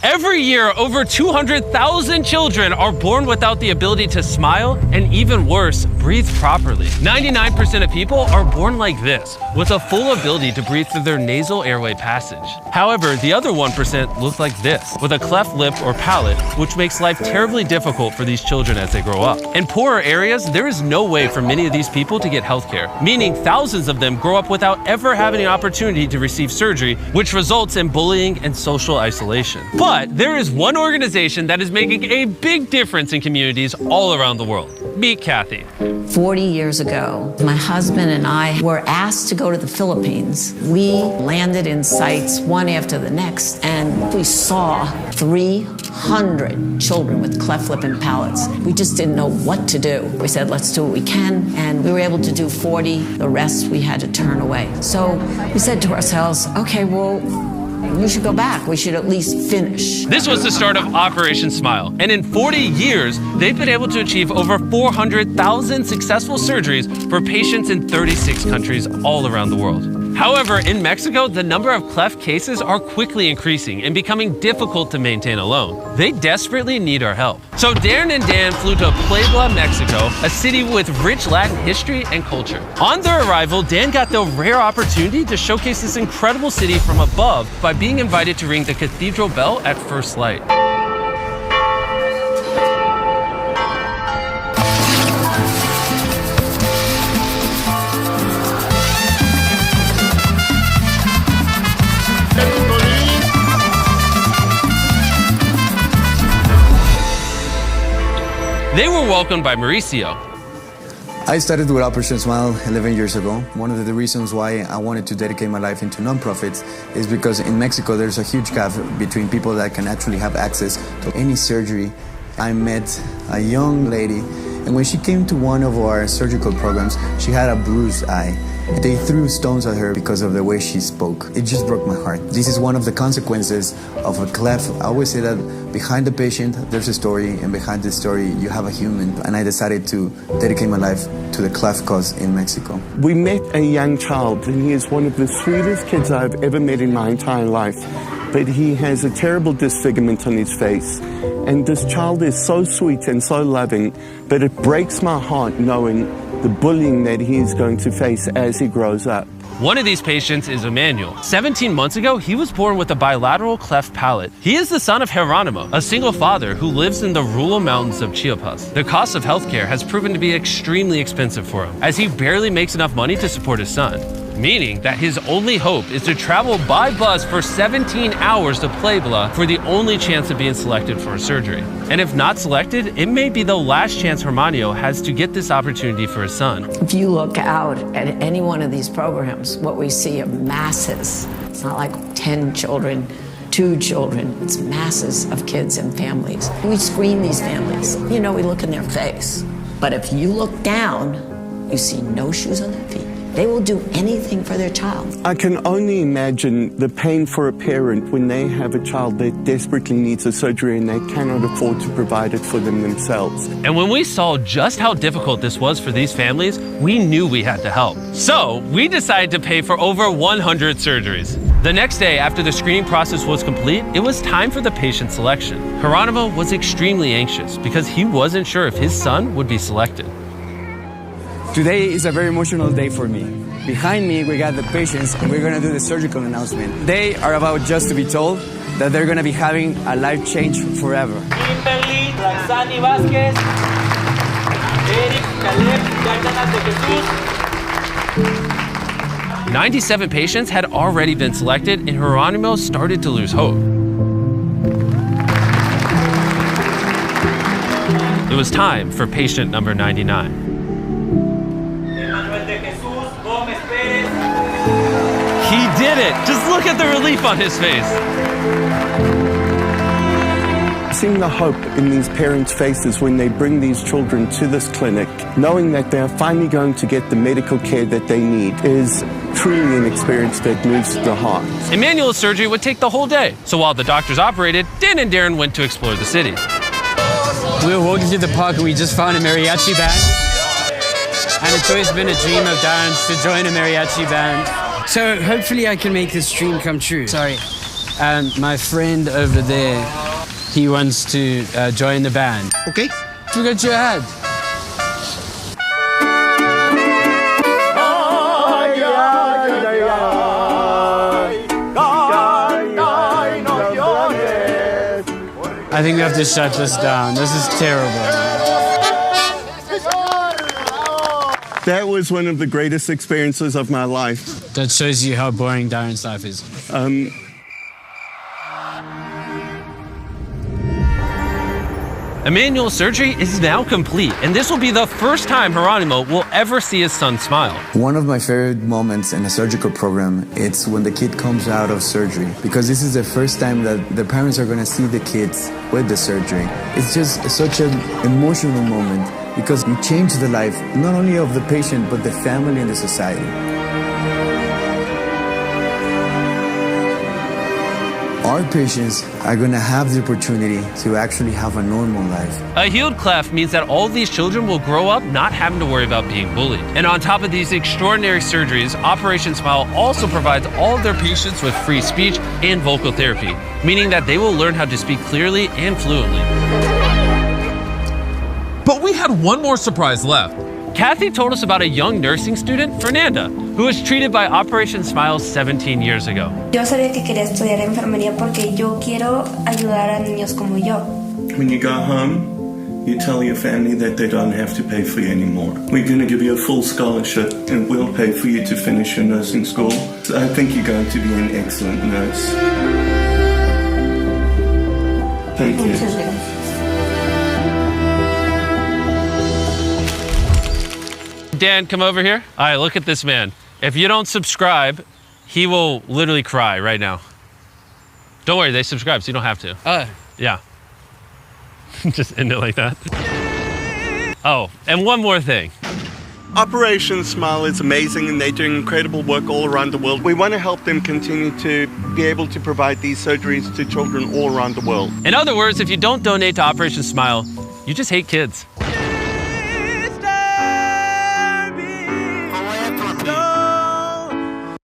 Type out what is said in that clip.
Every year, over 200,000 children are born without the ability to smile and, even worse, breathe properly. 99% of people are born like this, with a full ability to breathe through their nasal airway passage. However, the other 1% look like this, with a cleft lip or palate, which makes life terribly difficult for these children as they grow up. In poorer areas, there is no way for many of these people to get healthcare, meaning thousands of them grow up without ever having an opportunity to receive surgery, which results in bullying and social isolation. But there is one organization that is making a big difference in communities all around the world. Meet Kathy. 40 years ago, my husband and I were asked to go to the Philippines. We landed in sites one after the next, and we saw 300 children with cleft lip and palates. We just didn't know what to do. We said, let's do what we can, and we were able to do 40. The rest we had to turn away. So we said to ourselves, okay, well, we should go back. We should at least finish. This was the start of Operation Smile, and in 40 years, they've been able to achieve over 400,000 successful surgeries for patients in 36 countries all around the world. However, in Mexico, the number of cleft cases are quickly increasing and becoming difficult to maintain alone. They desperately need our help. So Darren and Dan flew to Puebla, Mexico, a city with rich Latin history and culture. On their arrival, Dan got the rare opportunity to showcase this incredible city from above by being invited to ring the cathedral bell at first light. They were welcomed by Mauricio. I started with Operation Smile 11 years ago. One of the reasons why I wanted to dedicate my life into nonprofits is because in Mexico there's a huge gap between people that can actually have access to any surgery. I met a young lady, and when she came to one of our surgical programs, she had a bruised eye. They threw stones at her because of the way she spoke. It just broke my heart. This is one of the consequences of a cleft. I always say that behind the patient, there's a story, and behind the story, you have a human. And I decided to dedicate my life to the cleft cause in Mexico. We met a young child, and he is one of the sweetest kids I've ever met in my entire life. But he has a terrible disfigurement on his face. And this child is so sweet and so loving, but it breaks my heart knowing the bullying that he is going to face as he grows up. One of these patients is Emmanuel. 17 months ago, he was born with a bilateral cleft palate. He is the son of Geronimo, a single father who lives in the rural mountains of Chiapas. The cost of healthcare has proven to be extremely expensive for him, as he barely makes enough money to support his son, meaning that his only hope is to travel by bus for 17 hours to Puebla for the only chance of being selected for a surgery. And if not selected, it may be the last chance Hermanio has to get this opportunity for his son. If you look out at any one of these programs, what we see are masses. It's not like 10 children, 2 children. It's masses of kids and families. We screen these families. You know, we look in their face. But if you look down, you see no shoes on their feet. They will do anything for their child. I can only imagine the pain for a parent when they have a child that desperately needs a surgery and they cannot afford to provide it for them themselves. And when we saw just how difficult this was for these families, we knew we had to help. So we decided to pay for over 100 surgeries. The next day, after the screening process was complete, it was time for the patient selection. Geronimo was extremely anxious because he wasn't sure if his son would be selected. Today is a very emotional day for me. Behind me, we got the patients, and we're going to do the surgical announcement. They are about just to be told that they're going to be having a life change forever. Kimberly, Roxani Vázquez, Eric, Caleb, Yardanas de Jesus. 97 patients had already been selected, and Geronimo started to lose hope. It was time for patient number 99. He did it! Just look at the relief on his face. Seeing the hope in these parents' faces when they bring these children to this clinic, knowing that they are finally going to get the medical care that they need, is truly an experience that moves the heart. Emmanuel's surgery would take the whole day, so while the doctors operated, Dan and Darren went to explore the city. We were walking through the park and we just found a mariachi band. And it's always been a dream of Darren's to join a mariachi band. So hopefully I can make this dream come true. Sorry. and my friend over there, he wants to join the band. Okay. Forget your head. I think we have to shut this down. This is terrible. That was one of the greatest experiences of my life. That shows you how boring Darren's life is. Emmanuel's surgery is now complete, and this will be the first time Geronimo will ever see his son smile. One of my favorite moments in a surgical program, it's when the kid comes out of surgery, because this is the first time that the parents are going to see the kids with the surgery. It's just such an emotional moment because you change the life not only of the patient but the family and the society. Our patients are going to have the opportunity to actually have a normal life. A healed cleft means that all these children will grow up not having to worry about being bullied. And on top of these extraordinary surgeries, Operation Smile also provides all of their patients with free speech and vocal therapy, meaning that they will learn how to speak clearly and fluently. But we had one more surprise left. Kathy told us about a young nursing student, Fernanda, who was treated by Operation Smile 17 years ago. Yo sabía que quería estudiar enfermería porque yo quiero ayudar a niños como yo. When you go home, you tell your family that they don't have to pay for you anymore. We're going to give you a full scholarship and we'll pay for you to finish your nursing school. So I think you're going to be an excellent nurse. Thank you. Dan, come over here. All right, look at this man. If you don't subscribe, he will literally cry right now. Don't worry, they subscribe, so you don't have to. Yeah. Just end it like that. Oh, and one more thing. Operation Smile is amazing and they're doing incredible work all around the world. We want to help them continue to be able to provide these surgeries to children all around the world. In other words, if you don't donate to Operation Smile, you just hate kids.